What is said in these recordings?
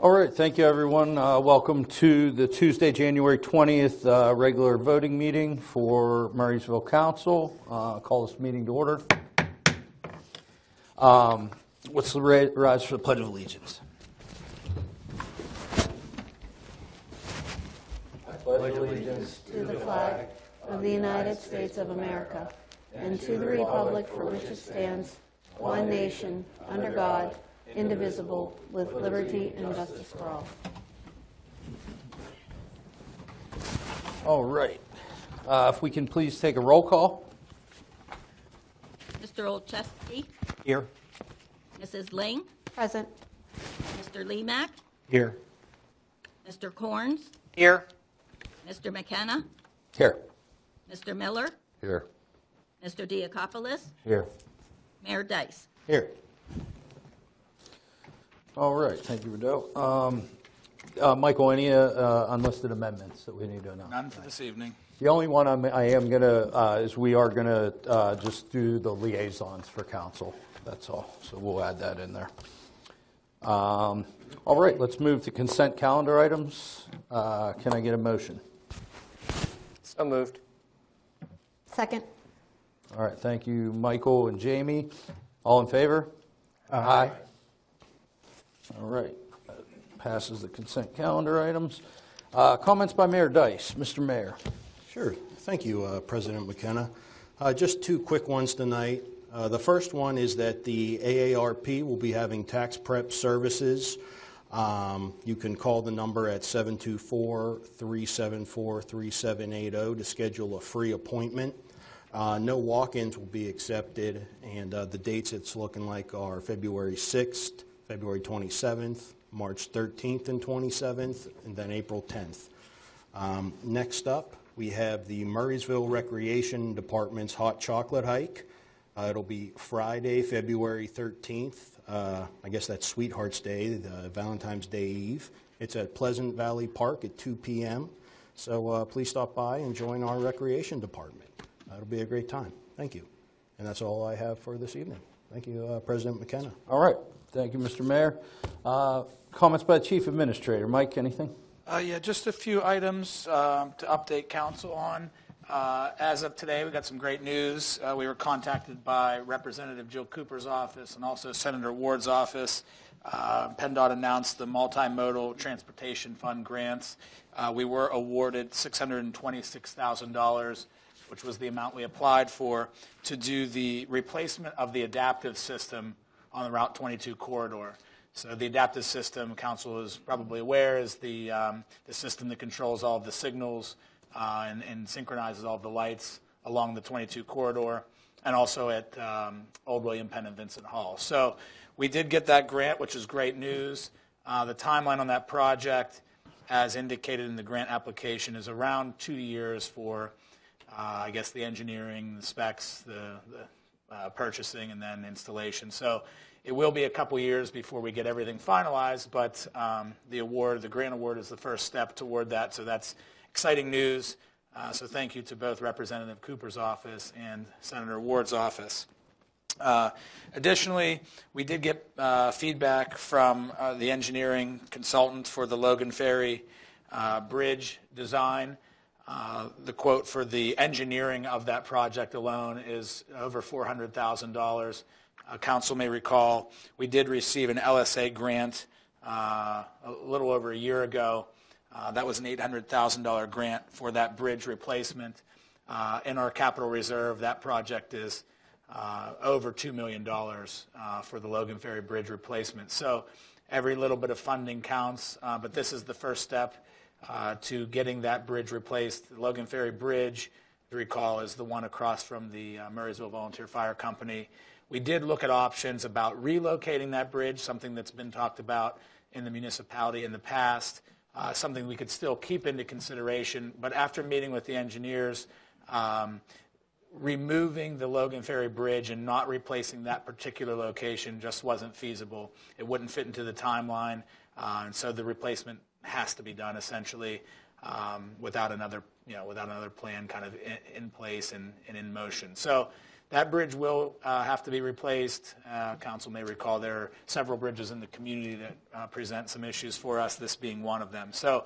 All right, thank you, everyone. Welcome to the Tuesday, January 20th regular voting meeting for Murraysville Council. Call this meeting to order. What's the rise for the Pledge of Allegiance? I pledge allegiance to the flag of the United States of America and to the republic for which it stands, one nation, under God, indivisible, with liberty and justice for all. All right. If we can please take a roll call. Mr. Olszewski. Here. Mrs. Ling. Present. Mr. Lemak. Here. Mr. Corns. Here. Mr. McKenna. Here. Mr. Miller. Here. Mr. Diakopoulos. Here. Mayor Dice. Here. All right, thank you, Rideau. Michael, any unlisted amendments that we need to announce? None for this evening. The only one I am going to, is we are going to just do the liaisons for council. That's all. So we'll add that in there. All right, let's move to consent calendar items. Can I get a motion? So moved. Second. All right, thank you, Michael and Jamie. All in favor? Aye. All right, that passes the consent calendar items. Comments by Mayor Dice. Mr. Mayor. Sure. Thank you, President McKenna. Just two quick ones tonight. The first one is that the AARP will be having tax prep services. You can call the number at 724-374-3780 to schedule a free appointment. No walk-ins will be accepted, and the dates it's looking like are February 6th, February 27th, March 13th and 27th, and then April 10th. Next up, we have the Murraysville Recreation Department's Hot Chocolate Hike. It'll be Friday, February 13th. I guess that's Sweethearts Day, the Valentine's Day Eve. It's at Pleasant Valley Park at 2 p.m. So please stop by and join our recreation department. It'll be a great time. Thank you. And that's all I have for this evening. Thank you, President McKenna. All right. Thank you, Mr. Mayor. Comments by the Chief Administrator. Mike, anything? Yeah, just a few items to update council on. As of today, we got some great news. We were contacted by Representative Jill Cooper's office and also Senator Ward's office. PennDOT announced the Multimodal Transportation Fund grants. We were awarded $626,000, which was the amount we applied for, to do the replacement of the adaptive system on the Route 22 corridor. So the adaptive system, council is probably aware, is the system that controls all of the signals and synchronizes all of the lights along the 22 corridor, and also at Old William Penn and Vincent Hall. So we did get that grant, which is great news. The timeline on that project, as indicated in the grant application, is around 2 years for, I guess, the engineering, the specs, the purchasing, and then installation. So it will be a couple years before we get everything finalized, but the grant award is the first step toward that, so that's exciting news. So thank you to both Representative Cooper's office and Senator Ward's office. Additionally, we did get feedback from the engineering consultant for the Logan Ferry Bridge design. The quote for the engineering of that project alone is over $400,000. Council may recall we did receive an LSA grant a little over a year ago. That was an $800,000 grant for that bridge replacement. In our capital reserve, that project is over $2 million for the Logan Ferry Bridge replacement. So every little bit of funding counts, but this is the first step to getting that bridge replaced. The Logan Ferry Bridge, to recall, is the one across from the Murraysville Volunteer Fire Company. We did look at options about relocating that bridge, something that's been talked about in the municipality in the past, something we could still keep into consideration. But after meeting with the engineers, removing the Logan Ferry Bridge and not replacing that particular location just wasn't feasible. It wouldn't fit into the timeline, and so the replacement has to be done essentially without another plan kind of in place and in motion. So that bridge will have to be replaced. Council may recall there are several bridges in the community that present some issues for us, this being one of them. So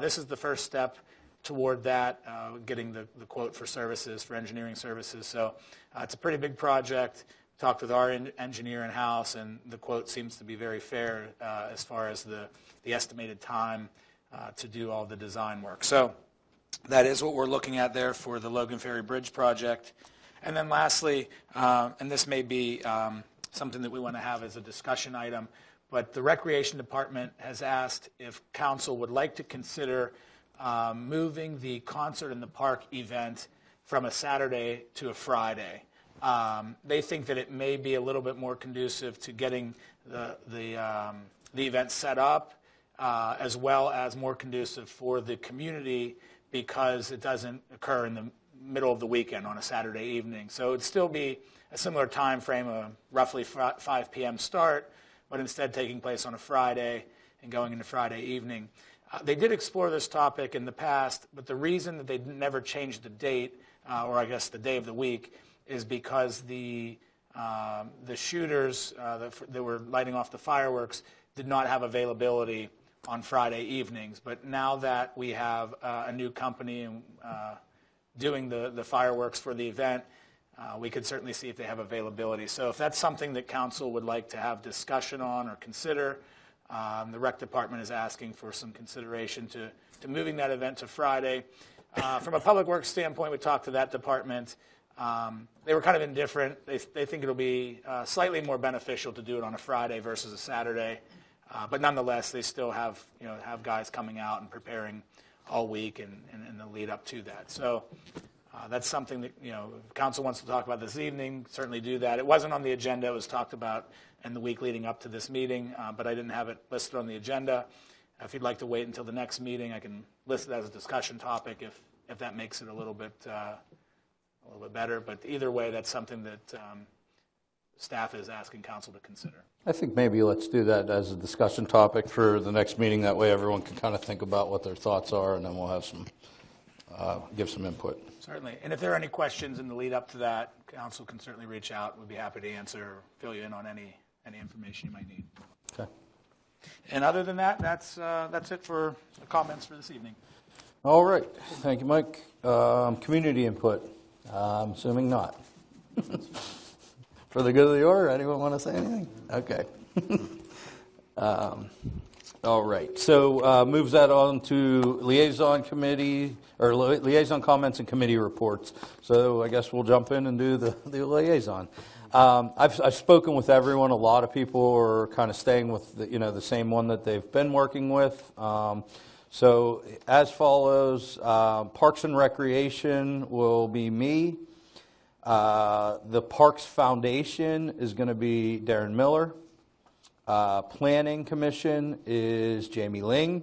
this is the first step toward that, getting the quote for services, for engineering services. So it's a pretty big project. Talked with our engineer in-house, and the quote seems to be very fair as far as the estimated time to do all the design work. So that is what we're looking at there for the Logan Ferry Bridge project. And then lastly, and this may be something that we want to have as a discussion item, but the Recreation Department has asked if council would like to consider moving the Concert in the Park event from a Saturday to a Friday. They think that it may be a little bit more conducive to getting the event set up, as well as more conducive for the community because it doesn't occur in the middle of the weekend on a Saturday evening. So it'd still be a similar time frame, a roughly 5 p.m. start, but instead taking place on a Friday and going into Friday evening. They did explore this topic in the past, but the reason that they never changed the date, or I guess the day of the week, is because the shooters that were lighting off the fireworks did not have availability on Friday evenings. But now that we have a new company doing the fireworks for the event, we could certainly see if they have availability. So if that's something that council would like to have discussion on or consider, the rec department is asking for some consideration to moving that event to Friday. From a public works standpoint, we talked to that department. They were kind of indifferent. They think it'll be slightly more beneficial to do it on a Friday versus a Saturday. But nonetheless, they still have guys coming out and preparing all week and the lead up to that. So that's something that if council wants to talk about this evening, certainly do that. It wasn't on the agenda. It was talked about in the week leading up to this meeting, but I didn't have it listed on the agenda. If you'd like to wait until the next meeting, I can list it as a discussion topic if that makes it a little bit better. But either way, that's something that staff is asking council to consider. I think maybe let's do that as a discussion topic for the next meeting. That way everyone can kind of think about what their thoughts are, and then we'll have some, give some input. Certainly. And if there are any questions in the lead up to that, council can certainly reach out. We'd be happy to answer or fill you in on any information you might need. Okay. And other than that, that's it for the comments for this evening. All right. Thank you, Mike. Community input. I'm assuming not. For the good of the order, anyone want to say anything? Okay. All right. So moves that on to liaison committee, or liaison comments and committee reports. So I guess we'll jump in and do the liaison. I've spoken with everyone. A lot of people are kind of staying with the same one that they've been working with. So as follows, Parks and Recreation will be me. The Parks Foundation is going to be Darren Miller. Planning Commission is Jamie Ling.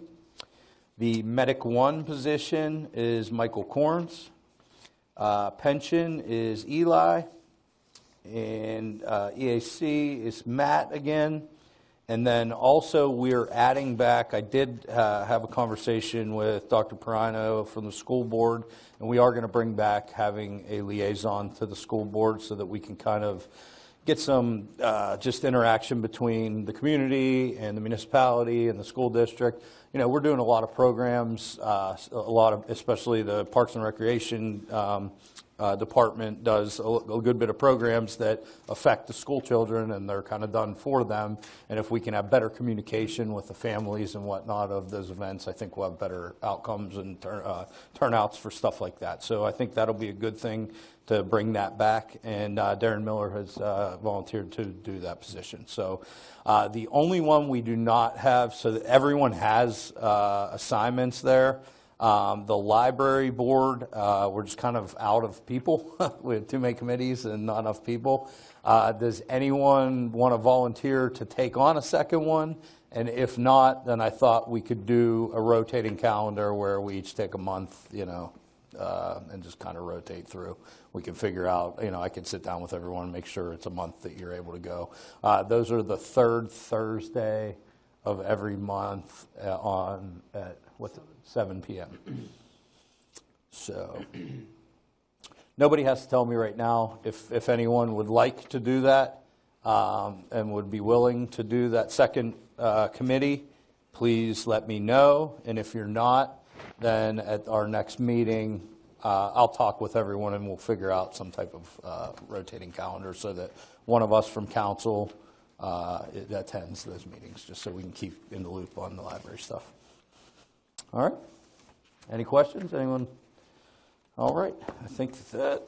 The Medic 1 position is Michael Corns. Pension is Eli. And EAC is Matt again. And then also we're adding back, I did have a conversation with Dr. Perino from the school board, and we are going to bring back having a liaison to the school board so that we can kind of get some just interaction between the community and the municipality and the school district. We're doing a lot of programs, especially the Parks and Recreation department does a good bit of programs that affect the school children, and they're kind of done for them. And if we can have better communication with the families and whatnot of those events, I think we'll have better outcomes and turnouts for stuff like that. So I think that'll be a good thing to bring that back. And Darren Miller has volunteered to do that position. So the only one we do not have, so that everyone has assignments there. The library board, we're just kind of out of people. We have too many committees and not enough people. Does anyone want to volunteer to take on a second one? And if not, then I thought we could do a rotating calendar where we each take a month, and just kind of rotate through. We can figure out, I can sit down with everyone and make sure it's a month that you're able to go. Those are the third Thursday of every month at 7 p.m. So Nobody has to tell me right now. If anyone would like to do that and would be willing to do that second committee, please let me know. And if you're not, then at our next meeting, I'll talk with everyone and we'll figure out some type of rotating calendar so that one of us from council attends those meetings, just so we can keep in the loop on the library stuff. All right. Any questions? Anyone? All right. I think that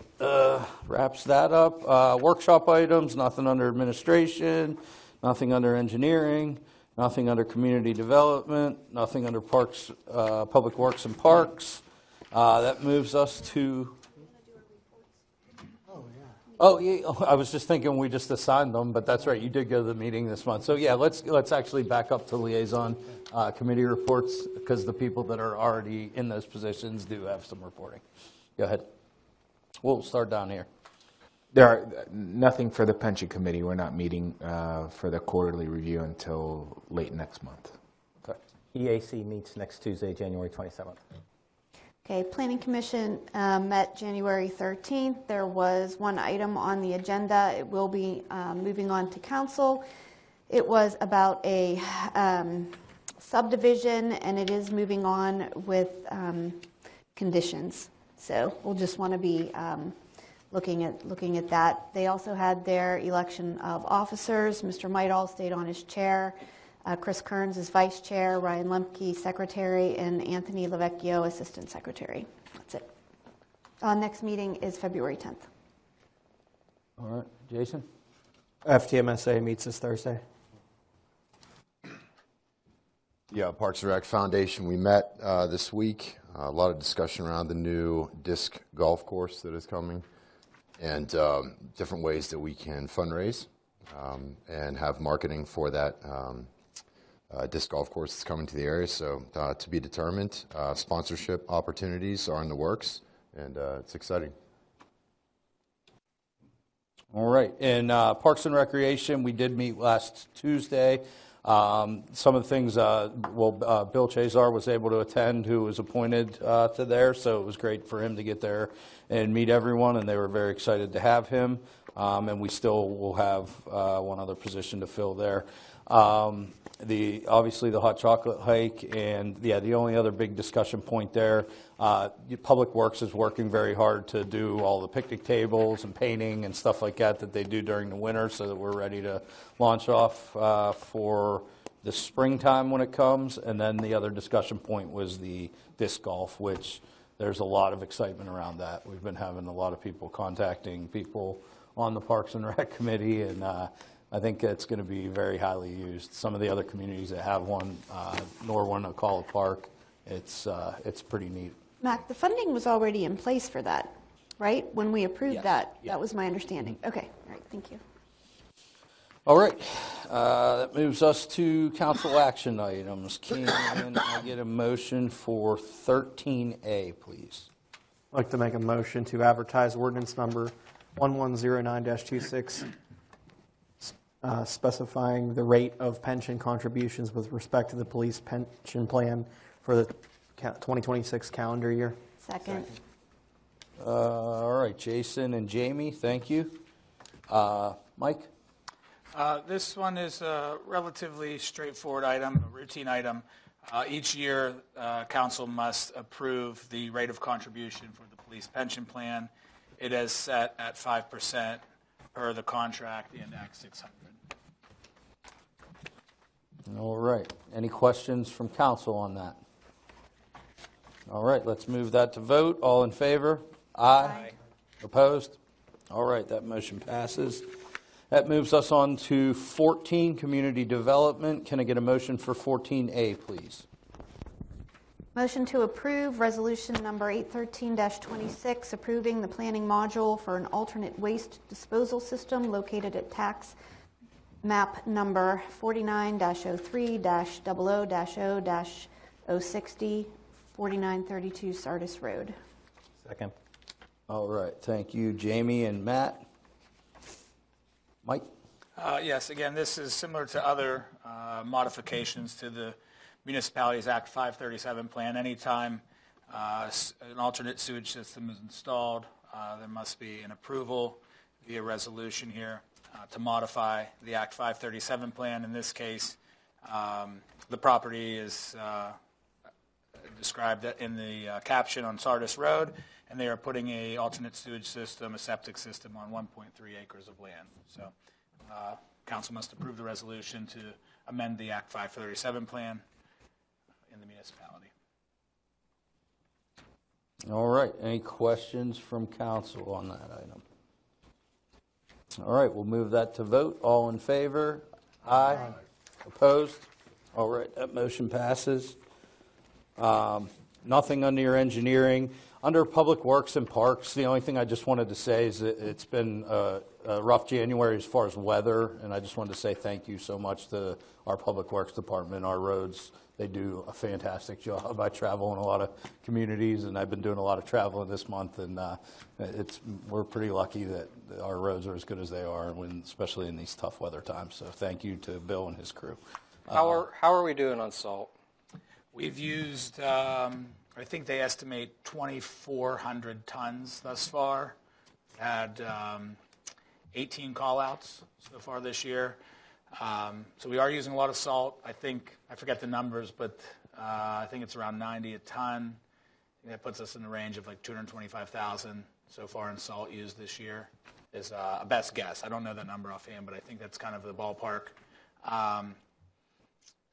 wraps that up. Workshop items, nothing under administration, nothing under engineering, nothing under community development, nothing under parks, public works and parks. That moves us to... Oh, yeah. I was just thinking we just assigned them, but that's right. You did go to the meeting this month. So, yeah, let's actually back up to liaison committee reports because the people that are already in those positions do have some reporting. Go ahead. We'll start down here. There are nothing for the pension committee. We're not meeting for the quarterly review until late next month. Okay. EAC meets next Tuesday, January 27th. Okay, Planning Commission met January 13th. There was one item on the agenda. It will be moving on to council. It was about a subdivision, and it is moving on with conditions. So we'll just want to be looking at that. They also had their election of officers. Mr. Midall stayed on his chair. Chris Kearns is vice chair, Ryan Lemke secretary, and Anthony Lavecchio assistant secretary. That's it. Next meeting is February 10th. All right. Jason? FTMSA meets this Thursday. Yeah, Parks and Rec Foundation, we met this week. A lot of discussion around the new disc golf course that is coming and different ways that we can fundraise and have marketing for that disc golf course that's coming to the area. So to be determined, sponsorship opportunities are in the works, and it's exciting. All right. In Parks and Recreation, we did meet last Tuesday. Some of the things, Bill Chazar was able to attend, who was appointed to there, so it was great for him to get there and meet everyone, and they were very excited to have him. And we still will have one other position to fill there. Obviously the hot chocolate hike, and the only other big discussion point there, Public Works is working very hard to do all the picnic tables and painting and stuff like that they do during the winter, so that we're ready to launch off for the springtime when it comes. And then the other discussion point was the disc golf, which there's a lot of excitement around that. We've been having a lot of people contacting people on the Parks and Rec committee, and I think it's going to be very highly used. Some of the other communities that have one, Norwin, Ocala Park, it's pretty neat. Mac, the funding was already in place for that, right? When we approved Yes. that, Yeah. that was my understanding. Okay, all right, thank you. All right, that moves us to council action items. Can I get a motion for 13A, please? I'd like to make a motion to advertise ordinance number 1109-26, specifying the rate of pension contributions with respect to the police pension plan for the 2026 calendar year. Second. All right, Jason and Jamie, thank you. Mike? This one is a relatively straightforward item, a routine item. Each year, council must approve the rate of contribution for the police pension plan. It is set at 5% per the contract in Act 600. All right, any questions from council on that? All right, let's move that to vote. All in favor? Aye. Opposed? All right, that motion passes. That moves us on to 14, community development. Can I get a motion for 14A, please? Motion to approve resolution number 813-26, approving the planning module for an alternate waste disposal system located at tax map number 49-03-00-0-060, 4932 Sardis Road. Second. All right, thank you, Jamie and Matt. Mike? Yes, again, this is similar to other modifications to the Municipalities Act 537 plan. Anytime an alternate sewage system is installed, there must be an approval via resolution here to modify the Act 537 plan. In this case, the property is described in the caption on Sardis Road, and they are putting a alternate sewage system, a septic system on 1.3 acres of land. So council must approve the resolution to amend the Act 537 plan in the municipality. All right, any questions from council on that item? All right, we'll move that to vote. All in favor? Aye. Opposed? All right, that motion passes. Nothing under your engineering. Under Public Works and Parks, the only thing I just wanted to say is that it's been a rough January as far as weather, and I just wanted to say thank you so much to our Public Works Department, our roads. They do a fantastic job. I travel in a lot of communities, and I've been doing a lot of traveling this month, and we're pretty lucky that our roads are as good as they are, especially in these tough weather times. So thank you to Bill and his crew. How are we doing on salt? We've used, I think they estimate 2,400 tons thus far. Had 18 call-outs so far this year. So we are using a lot of salt. I forget the numbers, but I think it's around 90 a ton. That puts us in the range of like 225,000 so far in salt used this year is a best guess. I don't know that number offhand, but I think that's kind of the ballpark.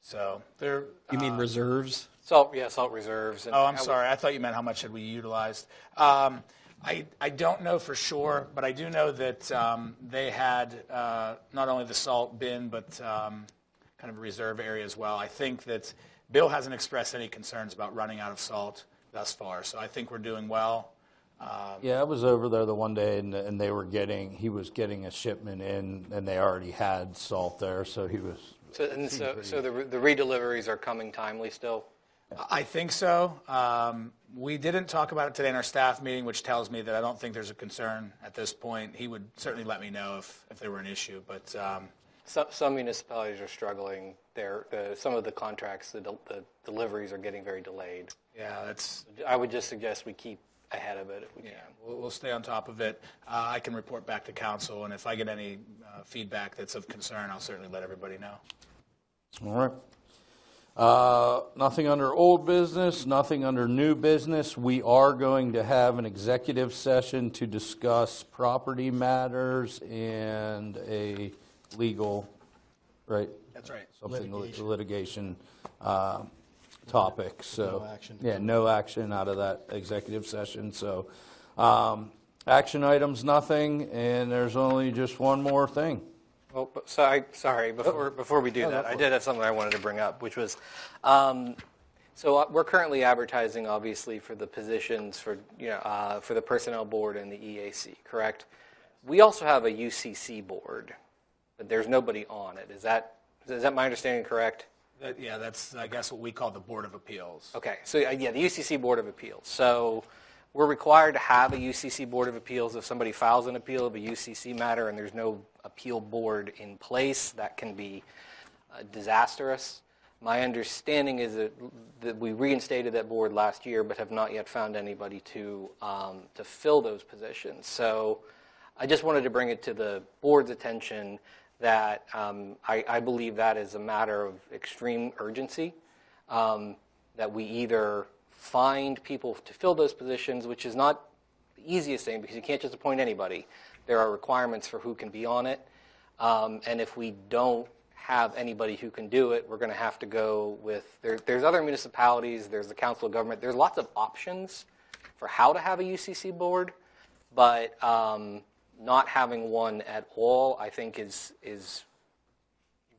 So there. You mean reserves? Salt reserves. Oh, I'm sorry. I thought you meant how much had we utilized. I don't know for sure, but I do know that they had not only the salt bin, but kind of a reserve area as well. I think that Bill hasn't expressed any concerns about running out of salt thus far, so I think we're doing well. Yeah, I was over there the one day, and he was getting a shipment in, and they already had salt there, so he was. So the redeliveries are coming timely still? I think so. We didn't talk about it today in our staff meeting, which tells me that I don't think there's a concern at this point. He would certainly let me know if there were an issue. But some municipalities are struggling. Some of the contracts, the deliveries are getting very delayed. Yeah, I would just suggest we keep ahead of it if we can. We'll stay on top of it. I can report back to council, and if I get any feedback that's of concern, I'll certainly let everybody know. All right. Nothing under old business, nothing under new business. We are going to have an executive session to discuss property matters and a legal, right? That's right. Something litigation topic. So No action. Yeah, no action out of that executive session. So action items, nothing, and there's only just one more thing. Well, sorry. Before we do that, I did have something I wanted to bring up, which was, so we're currently advertising, obviously, for the positions for the personnel board and the EAC, correct? We also have a UCC board, but there's nobody on it. Is that my understanding correct? That's I guess what we call the Board of Appeals. Okay, so the UCC Board of Appeals. So we're required to have a UCC Board of Appeals if somebody files an appeal of a UCC matter and there's no appeal board in place. That can be disastrous. My understanding is that we reinstated that board last year but have not yet found anybody to fill those positions. So I just wanted to bring it to the board's attention that I believe that is a matter of extreme urgency, that we either find people to fill those positions, which is not the easiest thing because you can't just appoint anybody. There are requirements for who can be on it. And if we don't have anybody who can do it, we're going to have to go with, there's other municipalities, there's the Council of Government, there's lots of options for how to have a UCC board, but not having one at all, I think, is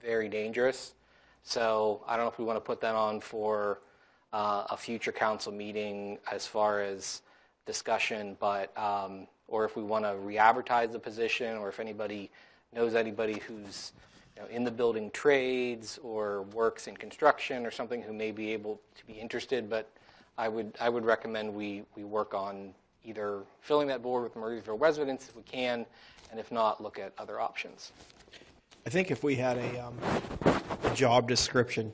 very dangerous. So I don't know if we want to put that on for a future council meeting as far as discussion, but or if we want to re-advertise the position, or if anybody knows anybody who's in the building trades or works in construction or something who may be able to be interested. But I would recommend we work on either filling that board with Murrysville residents if we can, and if not, look at other options. I think if we had a job description,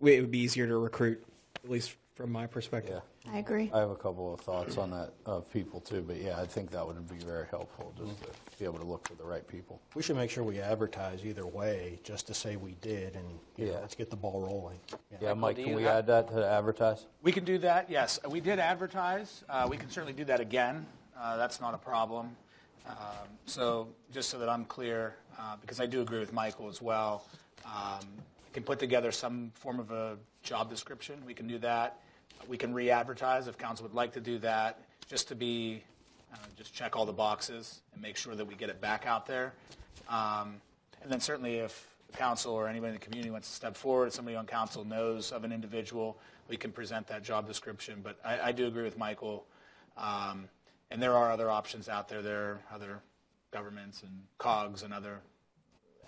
it would be easier to recruit, at least from my perspective. I agree. I have a couple of thoughts on that, of people too, but yeah, I think that would be very helpful, just to be able to look for the right people. We should make sure we advertise either way, just to say we did, and Yeah. let's get the ball rolling. Yeah, Mike, do can you we have- add that to advertise? We can do that, yes. We did advertise. We can certainly do that again. That's not a problem. So just so that I'm clear, because I do agree with Michael as well, we can put together some form of a job description. We can do that. We can re-advertise if council would like to do that, just to be, just check all the boxes and make sure that we get it back out there. And then certainly if the council or anybody in the community wants to step forward, somebody on council knows of an individual, we can present that job description. But I do agree with Michael. And there are other options out there. There are other governments and COGS and other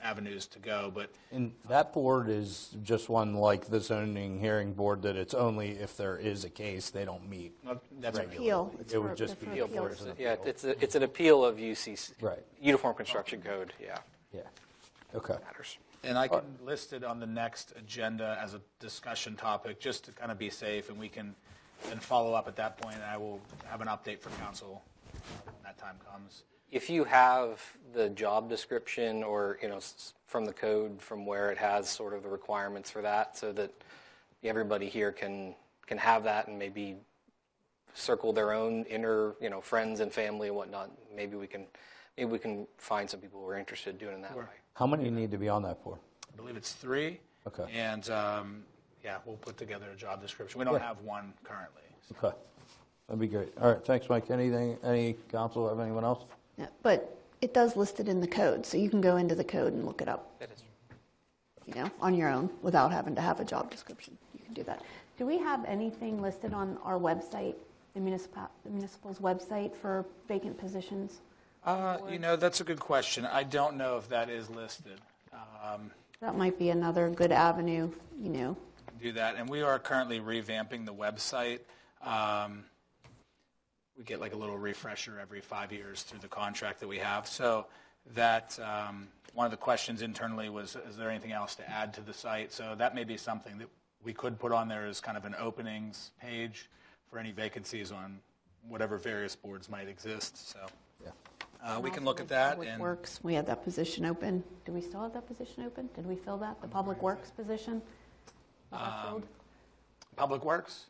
avenues to go. But And that board is just one like the zoning hearing board, that it's only if there is a case, they don't meet. that's Appeal. It's It would for- just for be appeals. for an Yeah, appeal. it's an appeal of UCC. Right. Uniform Construction Code, yeah, Yeah, okay. matters. And I can list it on the next agenda as a discussion topic, just to kind of be safe, and we can then follow up at that point, and I will have an update for council when that time comes. If you have the job description or, from the code, from where it has sort of the requirements for that, so that everybody here can have that and maybe circle their own inner, friends and family and whatnot, maybe we can find some people who are interested in doing it that way. How many need to be on that board? I believe it's 3. Okay. And, yeah, we'll put together a job description. We don't have one currently. So. Okay, that'd be great. All right, thanks, Mike. Any council, have anyone else? Yeah, but it does list it in the code, so you can go into the code and look it up, That is. on your own without having to have a job description. You can do that. Do we have anything listed on our website, the municipal's website, for vacant positions? That's a good question. I don't know if that is listed. That might be another good avenue, Do that. And we are currently revamping the website. We get like a little refresher every 5 years through the contract that we have. So that one of the questions internally was, is there anything else to add to the site? So that may be something that we could put on there as kind of an openings page for any vacancies on whatever various boards might exist. So we can look at that. Public And Works, we had that position open. Do we still have that position open? Did we fill that, the Public Works position? Was that filled? Public Works?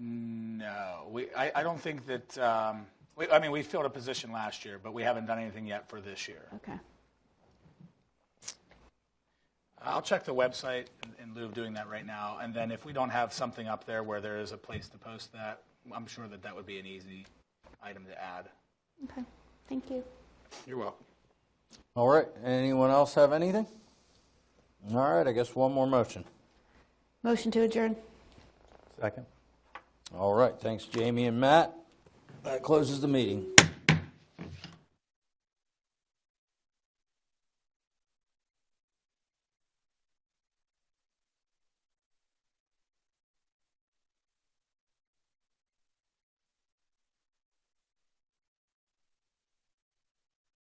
No. I don't think that, we filled a position last year, but we haven't done anything yet for this year. Okay. I'll check the website in lieu of doing that right now, and then if we don't have something up there where there is a place to post that, I'm sure that would be an easy item to add. Okay, thank you. You're welcome. All right, anyone else have anything? All right, I guess one more motion. Motion to adjourn. Second. All right, thanks, Jamie and Matt. That closes the meeting.